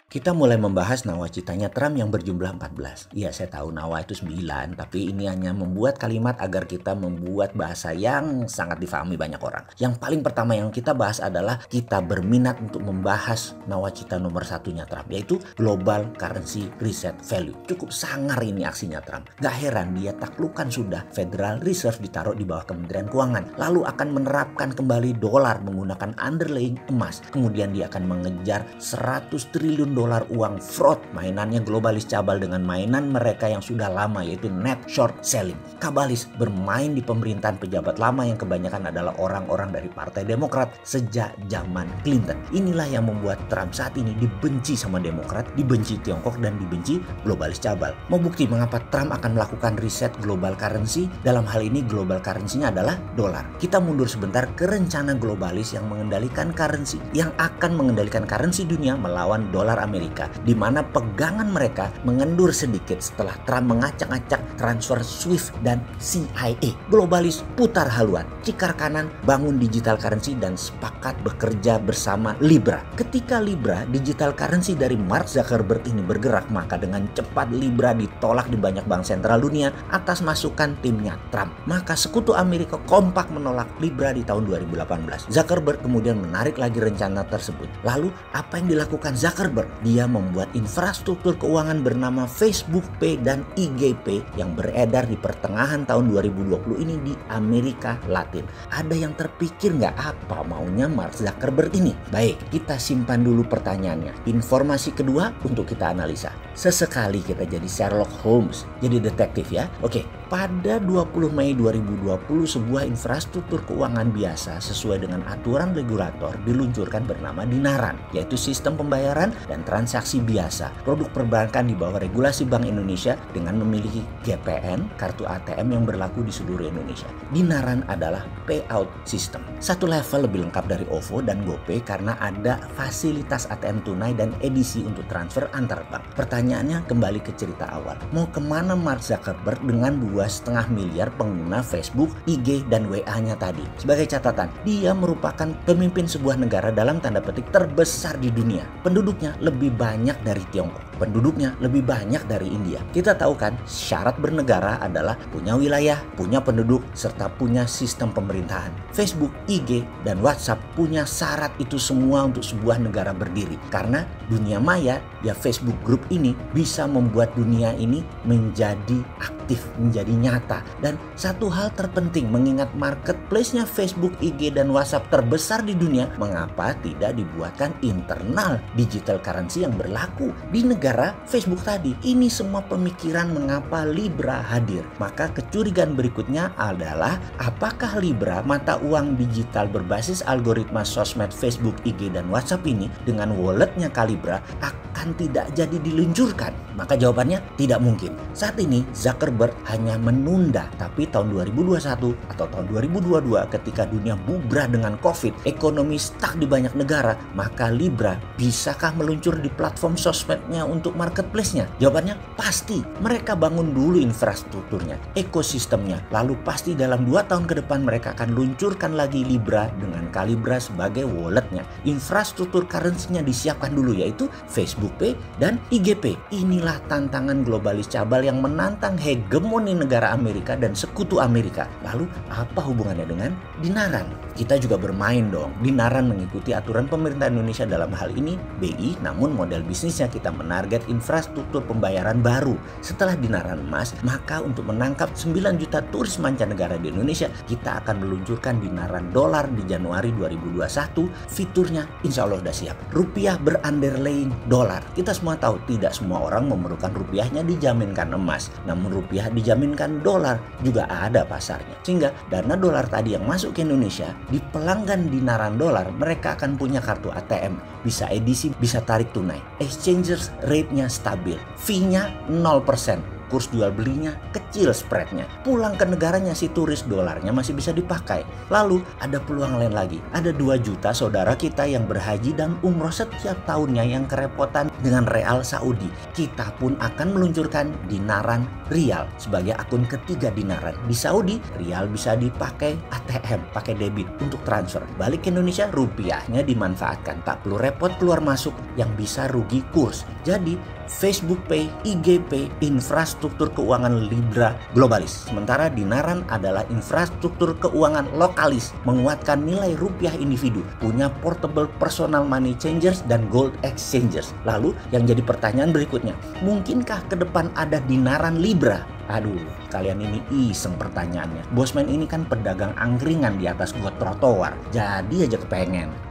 Kita mulai membahas nawacitanya Trump yang berjumlah 14. Iya, saya tahu nawa itu 9, tapi ini hanya membuat kalimat agar kita membuat bahasa yang sangat difahami banyak orang. Yang paling pertama yang kita bahas adalah kita berminat untuk membahas nawacita nomor satunya Trump, yaitu Global Currency Reset Value. Cukup sangar ini aksinya Trump. Gak heran dia taklukkan sudah Federal Reserve ditaruh di bawah Kementerian Keuangan. Lalu akan menerapkan kembali dolar menggunakan underlying emas. Kemudian dia akan mengejar 100 triliun dolar uang fraud, mainannya globalis cabal dengan mainan mereka yang sudah lama, yaitu net short selling. Kabalis bermain di pemerintahan pejabat lama yang kebanyakan adalah orang-orang dari Partai Demokrat sejak zaman Clinton. Inilah yang membuat Trump saat ini dibenci sama Demokrat, dibenci Tiongkok, dan dibenci globalis cabal. Mau bukti mengapa Trump akan melakukan riset global currency? Dalam hal ini global currency-nya adalah dolar. Kita mundur sebentar ke rencana globalis yang mengendalikan currency, yang akan mengendalikan currency dunia melawan dolar Amerika, di mana pegangan mereka mengendur sedikit setelah Trump mengacak-acak transfer SWIFT dan CIA. Globalis putar haluan, cikar kanan, bangun digital currency dan sepakat bekerja bersama Libra. Ketika Libra, digital currency dari Mark Zuckerberg ini bergerak, maka dengan cepat Libra ditolak di banyak bank sentral dunia atas masukan timnya Trump. Maka sekutu Amerika kompak menolak Libra di tahun 2018. Zuckerberg kemudian menarik lagi rencana tersebut. Lalu apa yang dilakukan Zuckerberg? Dia membuat infrastruktur keuangan bernama Facebook Pay dan IG Pay yang beredar di pertengahan tahun 2020 ini di Amerika Latin. Ada yang terpikir nggak apa maunya Mark Zuckerberg ini? Baik, kita simpan dulu pertanyaannya. Informasi kedua untuk kita analisa. Sesekali kita jadi Sherlock Holmes, jadi detektif ya. Oke, pada 20 Mei 2020 sebuah infrastruktur keuangan biasa sesuai dengan aturan regulator diluncurkan bernama Dinaran, yaitu sistem pembayaran dan transaksi biasa, produk perbankan di bawah regulasi Bank Indonesia dengan memiliki GPN, kartu ATM yang berlaku di seluruh Indonesia. Dinaran adalah payout system. Satu level lebih lengkap dari OVO dan GoPay karena ada fasilitas ATM tunai dan edisi untuk transfer antar bank. Pertanyaannya kembali ke cerita awal. Mau kemana Mark Zuckerberg dengan 2,5 miliar pengguna Facebook, IG, dan WA-nya tadi? Sebagai catatan, dia merupakan pemimpin sebuah negara dalam tanda petik terbesar di dunia. Penduduknya lebih banyak dari Tiongkok. Penduduknya lebih banyak dari India. Kita tahu kan, syarat bernegara adalah punya wilayah, punya penduduk, serta punya sistem pemerintahan. Facebook, IG, dan WhatsApp punya syarat itu semua untuk sebuah negara berdiri. Karena dunia maya, ya Facebook Group ini bisa membuat dunia ini menjadi aktif, menjadi nyata. Dan satu hal terpenting, mengingat marketplace-nya Facebook, IG, dan WhatsApp terbesar di dunia, mengapa tidak dibuatkan internal digital currency yang berlaku di negara Facebook tadi? Ini semua pemikiran mengapa Libra hadir. Maka kecurigaan berikutnya adalah apakah Libra, mata uang digital berbasis algoritma sosmed Facebook, IG, dan WhatsApp ini dengan walletnya Calibra akan tidak jadi diluncurkan? Maka jawabannya tidak mungkin. Saat ini Zuckerberg hanya menunda, tapi tahun 2021 atau tahun 2022 ketika dunia bubrah dengan COVID, ekonomi stuck di banyak negara, maka Libra bisakah meluncur di platform sosmednya untuk marketplace-nya? Jawabannya pasti. Mereka bangun dulu infrastrukturnya, ekosistemnya, lalu pasti dalam 2 tahun ke depan mereka akan luncurkan lagi Libra dengan Calibra sebagai walletnya. Infrastruktur currency-nya disiapkan dulu, yaitu Facebook Pay dan IG Pay. Inilah tantangan globalis cabal yang menantang hegemoni negara Amerika dan sekutu Amerika. Lalu apa hubungannya dengan Dinaran? Kita juga bermain dong. Dinaran mengikuti aturan pemerintah Indonesia dalam hal ini BI, namun model bisnisnya kita menarget infrastruktur pembayaran baru. Setelah Dinaran emas, maka untuk menangkap 9 juta turis mancanegara di Indonesia, kita akan meluncurkan Dinaran dolar di Januari 2021. Fiturnya insya Allah udah siap. Rupiah berunderlying dolar. Kita semua tahu tidak semua orang memerlukan rupiahnya dijaminkan emas, namun rupiah dijaminkan dolar juga ada pasarnya. Sehingga dana dolar tadi yang masuk ke Indonesia, di pelanggan Dinaran dolar, mereka akan punya kartu ATM, bisa edisi, bisa tarik tunai. Exchange rate-nya stabil, fee-nya 0%. kurs jual belinya kecil spreadnya. Pulang ke negaranya si turis, dolarnya masih bisa dipakai. Lalu ada peluang lain lagi. Ada 2 juta saudara kita yang berhaji dan umroh setiap tahunnya yang kerepotan dengan real Saudi. Kita pun akan meluncurkan Dinaran Rial sebagai akun ketiga Dinaran. Di Saudi, Rial bisa dipakai ATM, pakai debit untuk transfer. Balik ke Indonesia, rupiahnya dimanfaatkan. Tak perlu repot keluar masuk yang bisa rugi kurs. Jadi, Facebook Pay, IG Pay, infrastruktur keuangan Libra globalis. Sementara Dinaran adalah infrastruktur keuangan lokalis, menguatkan nilai rupiah individu, punya portable personal money changers dan gold exchangers. Lalu yang jadi pertanyaan berikutnya, mungkinkah ke depan ada Dinaran Libra? Aduh, kalian ini iseng pertanyaannya. Bosman ini kan pedagang angkringan di atas got trotoar. Jadi aja kepengen.